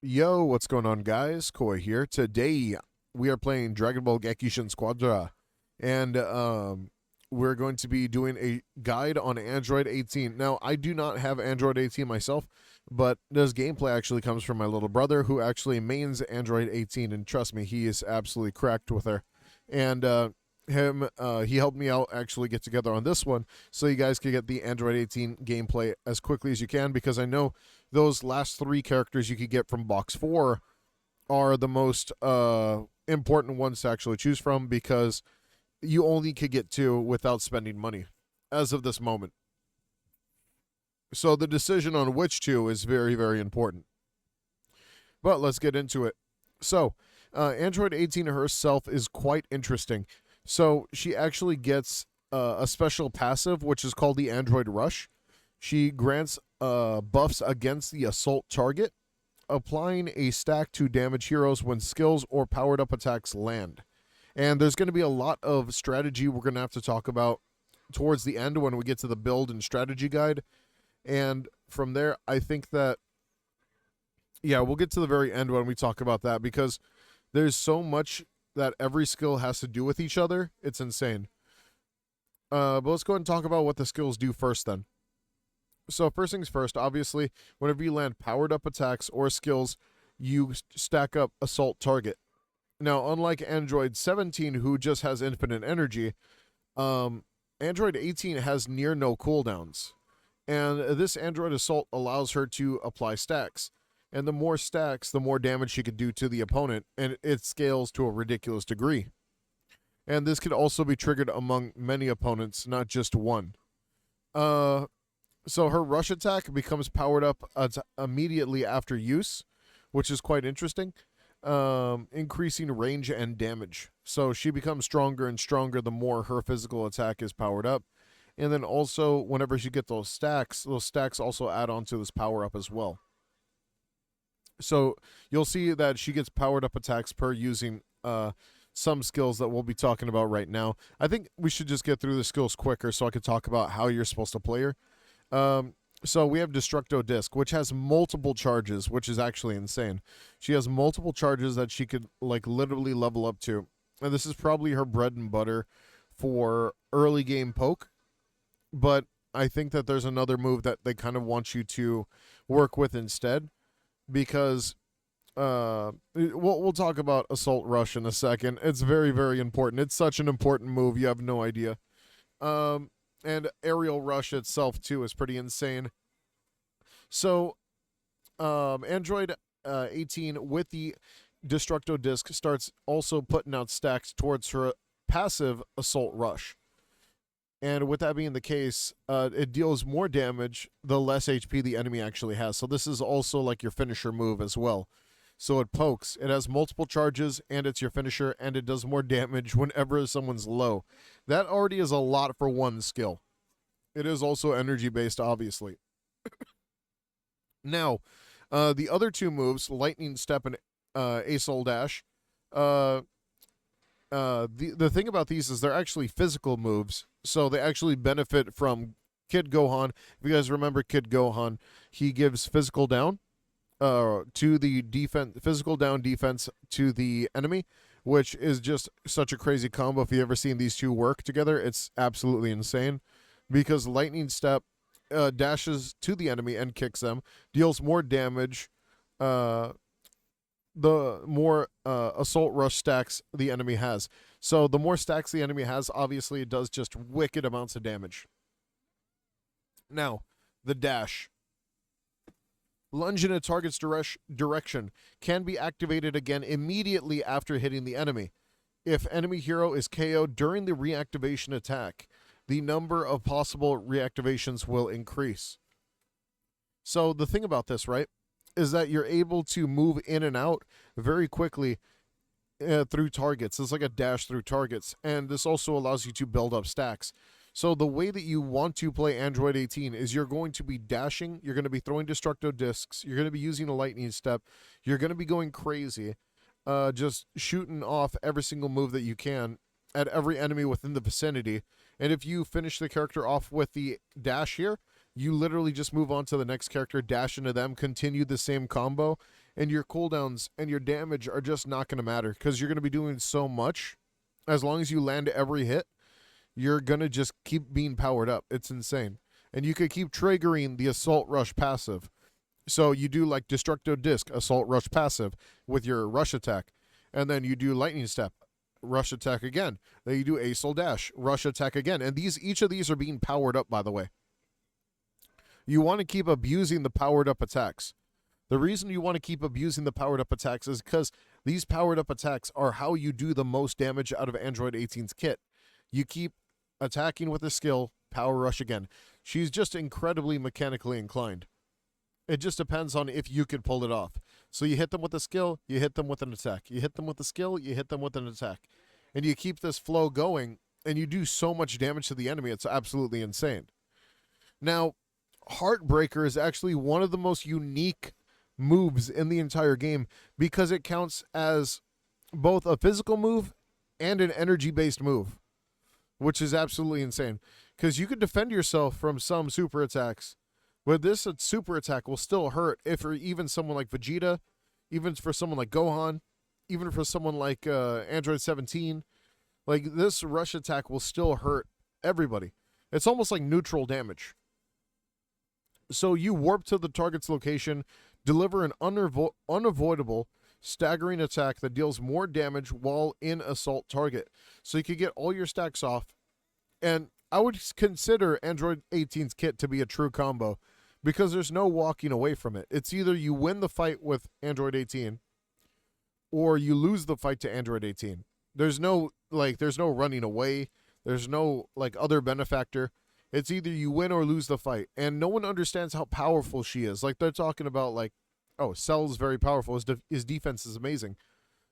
Yo, what's going on, guys? Koi here. Today we are playing Dragon Ball GEKISHIN SQUADRA, and we're going to be doing a guide on Android 18. Now, I do not have Android 18 myself, but this gameplay actually comes from my little brother, who actually mains Android 18, and trust me, he is absolutely cracked with her. And he helped me out actually get together on this one, so you guys can get the Android 18 gameplay as quickly as you can, because I know those last three characters you could get from box 4 are the most important ones to actually choose from, because you only could get two without spending money as of this moment. So the decision on which two is very, very important. But let's get into it. So, Android 18 herself is quite interesting. So, she actually gets a special passive, which is called the Android Rush. She grants buffs against the assault target, applying a stack to damage heroes when skills or powered up attacks land. And there's going to be a lot of strategy we're going to have to talk about towards the end when we get to the build and strategy guide. And from there, I think that, yeah, we'll get to the very end when we talk about that, because there's so much that every skill has to do with each other. It's insane. But let's go ahead and talk about what the skills do first then. So first things first, obviously, whenever you land powered up attacks or skills, you stack up assault target. Now, unlike Android 17, who just has infinite energy, Android 18 has near no cooldowns. And this Android assault allows her to apply stacks. And the more stacks, the more damage she could do to the opponent, and it scales to a ridiculous degree. And this could also be triggered among many opponents, not just one. So her rush attack becomes powered up immediately after use, which is quite interesting, increasing range and damage. So she becomes stronger and stronger the more her physical attack is powered up. And then also, whenever you get those stacks also add on to this power up as well. So you'll see that she gets powered up attacks per using some skills that we'll be talking about right now. I think we should just get through the skills quicker so I can talk about how you're supposed to play her. So we have Destructo-Disc, which has multiple charges, which is actually insane. She has multiple charges that she could like literally level up to. And this is probably her bread and butter for early game poke. But I think that there's another move that they kind of want you to work with instead, because we'll talk about Assault Rush in a second. It's very, very important. It's such an important move. You have no idea. And Aerial Rush itself, too, is pretty insane. So, Android 18 with the Destructo-Disc starts also putting out stacks towards her passive Assault Rush. And with that being the case, it deals more damage the less HP the enemy actually has. So this is also like your finisher move as well. So it pokes. It has multiple charges, and it's your finisher, and it does more damage whenever someone's low. That already is a lot for one skill. It is also energy-based, obviously. Now, the other two moves, Lightning Step and Asol Dash, the thing about these is they're actually physical moves, so they actually benefit from Kid Gohan. If you guys remember Kid Gohan, he gives physical down to the defense, physical down defense to the enemy, which is just such a crazy combo. If you ever seen these two work together, it's absolutely insane, because Lightning Step dashes to the enemy and kicks them, deals more damage. The more assault rush stacks the enemy has. So the more stacks the enemy has, obviously it does just wicked amounts of damage. Now, the dash. Lunge in a target's direction can be activated again immediately after hitting the enemy. If enemy hero is KO'd during the reactivation attack, the number of possible reactivations will increase. So the thing about this, right, is that you're able to move in and out very quickly through targets. It's like a dash through targets, and this also allows you to build up stacks. So the way that you want to play Android 18 is you're going to be dashing, you're going to be throwing Destructo-Discs, you're going to be using a Lightning Step, you're going to be going crazy, just shooting off every single move that you can at every enemy within the vicinity. And if you finish the character off with the dash here, you literally just move on to the next character, dash into them, continue the same combo, and your cooldowns and your damage are just not going to matter because you're going to be doing so much. As long as you land every hit, you're going to just keep being powered up. It's insane. And you could keep triggering the Assault Rush passive. So you do like Destructo-Disc, Assault Rush passive with your Rush attack. And then you do Lightning Step, Rush attack again. Then you do Acel Dash, Rush attack again. And each of these are being powered up, by the way. You want to keep abusing the powered up attacks. The reason you want to keep abusing the powered up attacks is because these powered up attacks are how you do the most damage out of Android 18's kit. You keep attacking with a skill, Power Rush again. She's just incredibly mechanically inclined. It just depends on if you could pull it off. So you hit them with a skill, you hit them with an attack. You hit them with a skill, you hit them with an attack. And you keep this flow going, and you do so much damage to the enemy, it's absolutely insane. Now, Heartbreaker is actually one of the most unique moves in the entire game because it counts as both a physical move and an energy-based move, which is absolutely insane. Because you could defend yourself from some super attacks, but this super attack will still hurt if for even someone like Vegeta, even for someone like Gohan, even for someone like Android 17. Like, this rush attack will still hurt everybody. It's almost like neutral damage. So you warp to the target's location, deliver an unavoidable staggering attack that deals more damage while in assault target. So you could get all your stacks off. And I would consider Android 18's kit to be a true combo because there's no walking away from it. It's either you win the fight with Android 18 or you lose the fight to Android 18. There's no running away. There's no other benefactor. It's either you win or lose the fight. And no one understands how powerful she is. Like, they're talking about, oh, Cell's very powerful. His defense is amazing.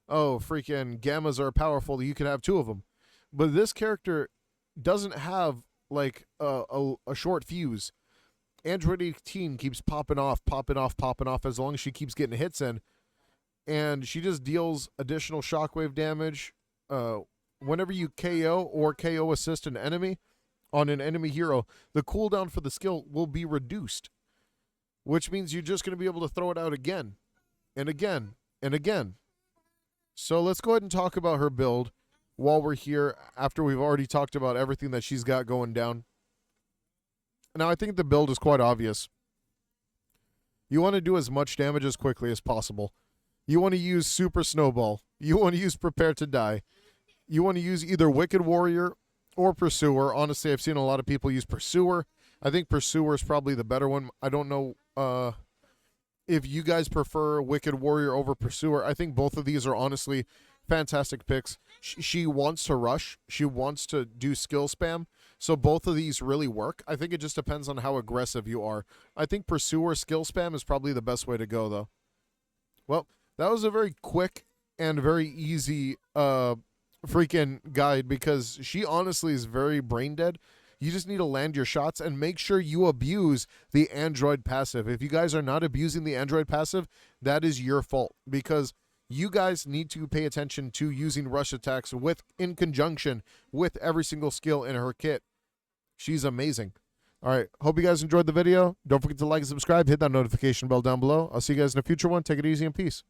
Oh, freaking Gammas are powerful. You can have 2 of them. But this character doesn't have, a short fuse. Android 18 keeps popping off as long as she keeps getting hits in. And she just deals additional shockwave damage. Whenever you KO or KO assist an enemy, on an enemy hero, the cooldown for the skill will be reduced, which means you're just going to be able to throw it out again and again and again. So let's go ahead and talk about her build while we're here after we've already talked about everything that she's got going down. Now, I think the build is quite obvious. You want to do as much damage as quickly as possible. You want to use Super Snowball. You want to use Prepare to Die. You want to use either Wicked Warrior or Pursuer. Honestly, I've seen a lot of people use Pursuer. I think Pursuer is probably the better one. I don't know if you guys prefer Wicked Warrior over Pursuer. I think both of these are honestly fantastic picks. She wants to rush. She wants to do skill spam. So both of these really work. I think it just depends on how aggressive you are. I think Pursuer skill spam is probably the best way to go, though. Well, that was a very quick and very easy freaking guide because she honestly is very brain dead. You just need to land your shots and make sure you abuse the Android passive. If you guys are not abusing the Android passive, that is your fault because you guys need to pay attention to using rush attacks in conjunction with every single skill in her kit. She's amazing. All right, hope you guys enjoyed the video. Don't forget to like and subscribe. Hit that notification bell down below. I'll see you guys in a future one. Take it easy and peace.